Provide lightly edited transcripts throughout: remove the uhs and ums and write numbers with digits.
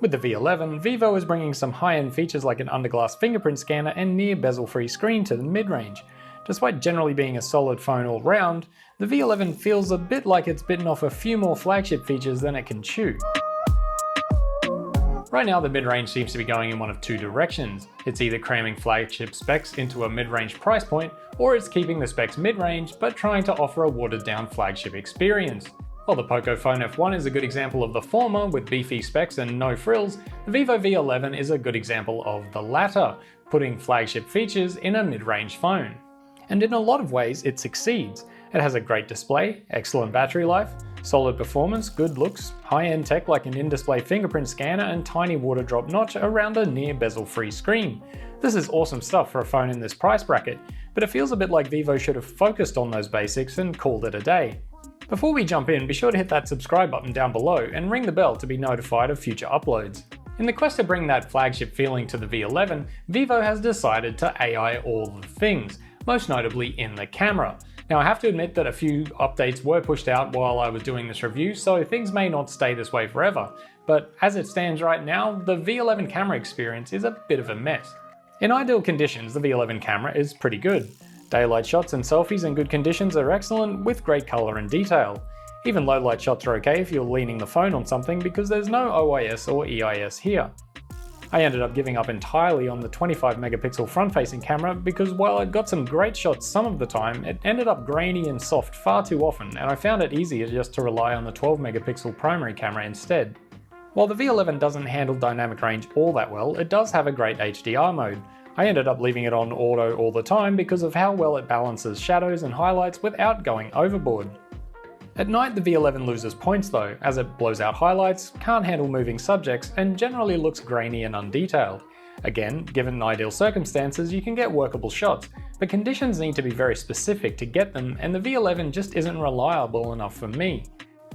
With the V11, Vivo is bringing some high-end features like an underglass fingerprint scanner and near bezel-free screen to the mid-range. Despite generally being a solid phone all round, the V11 feels a bit like it's bitten off a few more flagship features than it can chew. Right now the mid-range seems to be going in one of two directions. It's either cramming flagship specs into a mid-range price point, or it's keeping the specs mid-range but trying to offer a watered-down flagship experience. While the Poco Phone F1 is a good example of the former with beefy specs and no frills, the Vivo V11 is a good example of the latter, putting flagship features in a mid-range phone. And in a lot of ways it succeeds. It has a great display, excellent battery life, solid performance, good looks, high-end tech like an in-display fingerprint scanner and tiny water drop notch around a near bezel-free screen. This is awesome stuff for a phone in this price bracket, but it feels a bit like Vivo should have focused on those basics and called it a day. Before we jump in, be sure to hit that subscribe button down below and ring the bell to be notified of future uploads. In the quest to bring that flagship feeling to the V11, Vivo has decided to AI all the things, most notably in the camera. Now I have to admit that a few updates were pushed out while I was doing this review, so things may not stay this way forever, but as it stands right now, the V11 camera experience is a bit of a mess. In ideal conditions, the V11 camera is pretty good. Daylight shots and selfies in good conditions are excellent with great colour and detail. Even low light shots are okay if you're leaning the phone on something because there's no OIS or EIS here. I ended up giving up entirely on the 25 megapixel front-facing camera because while it got some great shots some of the time, it ended up grainy and soft far too often, and I found it easier just to rely on the 12 megapixel primary camera instead. While the V11 doesn't handle dynamic range all that well, it does have a great HDR mode. I ended up leaving it on auto all the time because of how well it balances shadows and highlights without going overboard. At night the V11 loses points though, as it blows out highlights, can't handle moving subjects, and generally looks grainy and undetailed. Again, given ideal circumstances you can get workable shots, but conditions need to be very specific to get them, and the V11 just isn't reliable enough for me.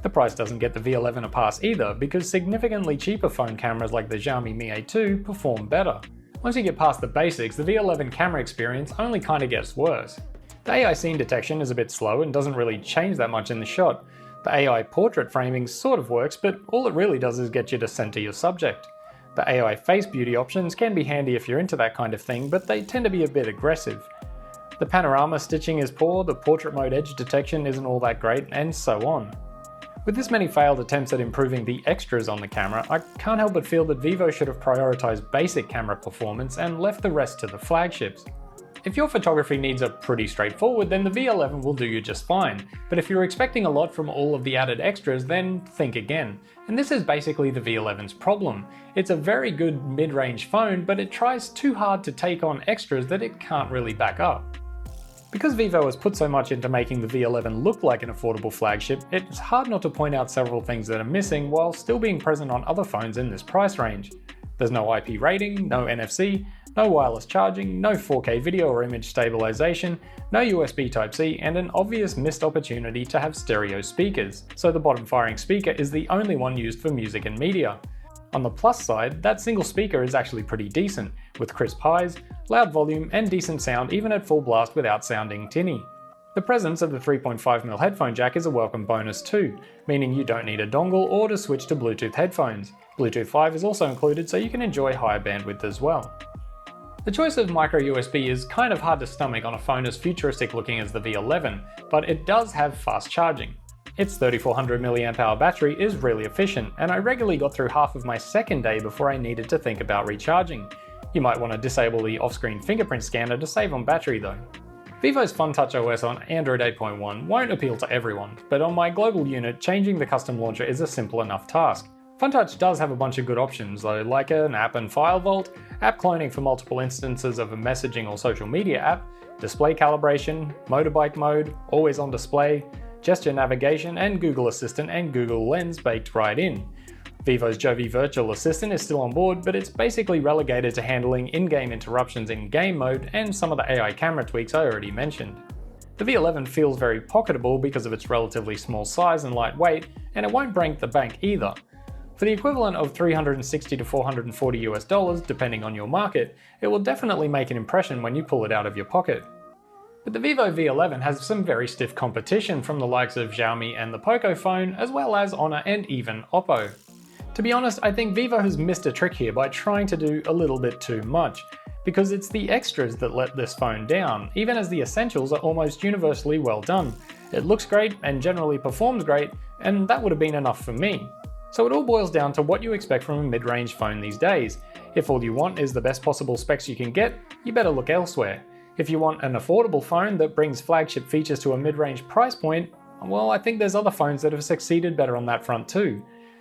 The price doesn't get the V11 a pass either, because significantly cheaper phone cameras like the Xiaomi Mi A2 perform better. Once you get past the basics, the V11 camera experience only kinda gets worse. The AI scene detection is a bit slow and doesn't really change that much in the shot. The AI portrait framing sort of works, but all it really does is get you to center your subject. The AI face beauty options can be handy if you're into that kind of thing, but they tend to be a bit aggressive. The panorama stitching is poor, the portrait mode edge detection isn't all that great, and so on. With this many failed attempts at improving the extras on the camera, I can't help but feel that Vivo should have prioritized basic camera performance and left the rest to the flagships. If your photography needs are pretty straightforward, then the V11 will do you just fine, but if you're expecting a lot from all of the added extras, then think again. And this is basically the V11's problem. It's a very good mid-range phone, but it tries too hard to take on extras that it can't really back up. Because Vivo has put so much into making the V11 look like an affordable flagship, it's hard not to point out several things that are missing while still being present on other phones in this price range. There's no IP rating, no NFC, no wireless charging, no 4K video or image stabilization, no USB Type-C, and an obvious missed opportunity to have stereo speakers, so the bottom firing speaker is the only one used for music and media. On the plus side, that single speaker is actually pretty decent, with crisp highs, loud volume, and decent sound even at full blast without sounding tinny. The presence of the 3.5mm headphone jack is a welcome bonus too, meaning you don't need a dongle or to switch to Bluetooth headphones. Bluetooth 5 is also included so you can enjoy higher bandwidth as well. The choice of micro USB is kind of hard to stomach on a phone as futuristic looking as the V11, but it does have fast charging. Its 3400 mAh battery is really efficient, and I regularly got through half of my second day before I needed to think about recharging. You might want to disable the off-screen fingerprint scanner to save on battery though. Vivo's FunTouch OS on Android 8.1 won't appeal to everyone, but on my global unit, changing the custom launcher is a simple enough task. FunTouch does have a bunch of good options though, like an app and file vault, app cloning for multiple instances of a messaging or social media app, display calibration, motorbike mode, always on display, gesture navigation, and Google Assistant and Google Lens baked right in. Vivo's Jovi Virtual Assistant is still on board, but it's basically relegated to handling in-game interruptions in game mode and some of the AI camera tweaks I already mentioned. The V11 feels very pocketable because of its relatively small size and light weight, and it won't break the bank either. For the equivalent of $360 to $440 depending on your market, it will definitely make an impression when you pull it out of your pocket. But the Vivo V11 has some very stiff competition from the likes of Xiaomi and the Poco phone, as well as Honor and even Oppo. To be honest, I think Vivo has missed a trick here by trying to do a little bit too much, because it's the extras that let this phone down, even as the essentials are almost universally well done. It looks great and generally performs great, and that would have been enough for me. So it all boils down to what you expect from a mid-range phone these days. If all you want is the best possible specs you can get, you better look elsewhere. If you want an affordable phone that brings flagship features to a mid-range price point, well, I think there's other phones that have succeeded better on that front too.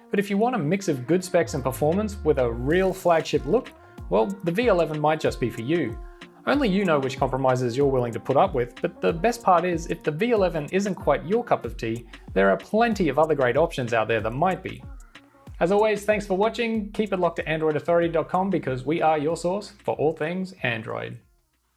But if you want a mix of good specs and performance with a real flagship look, well, the V11 might just be for you. Only you know which compromises you're willing to put up with, but the best part is, if the V11 isn't quite your cup of tea, there are plenty of other great options out there that might be. As always, thanks for watching. Keep it locked to AndroidAuthority.com because we are your source for all things Android.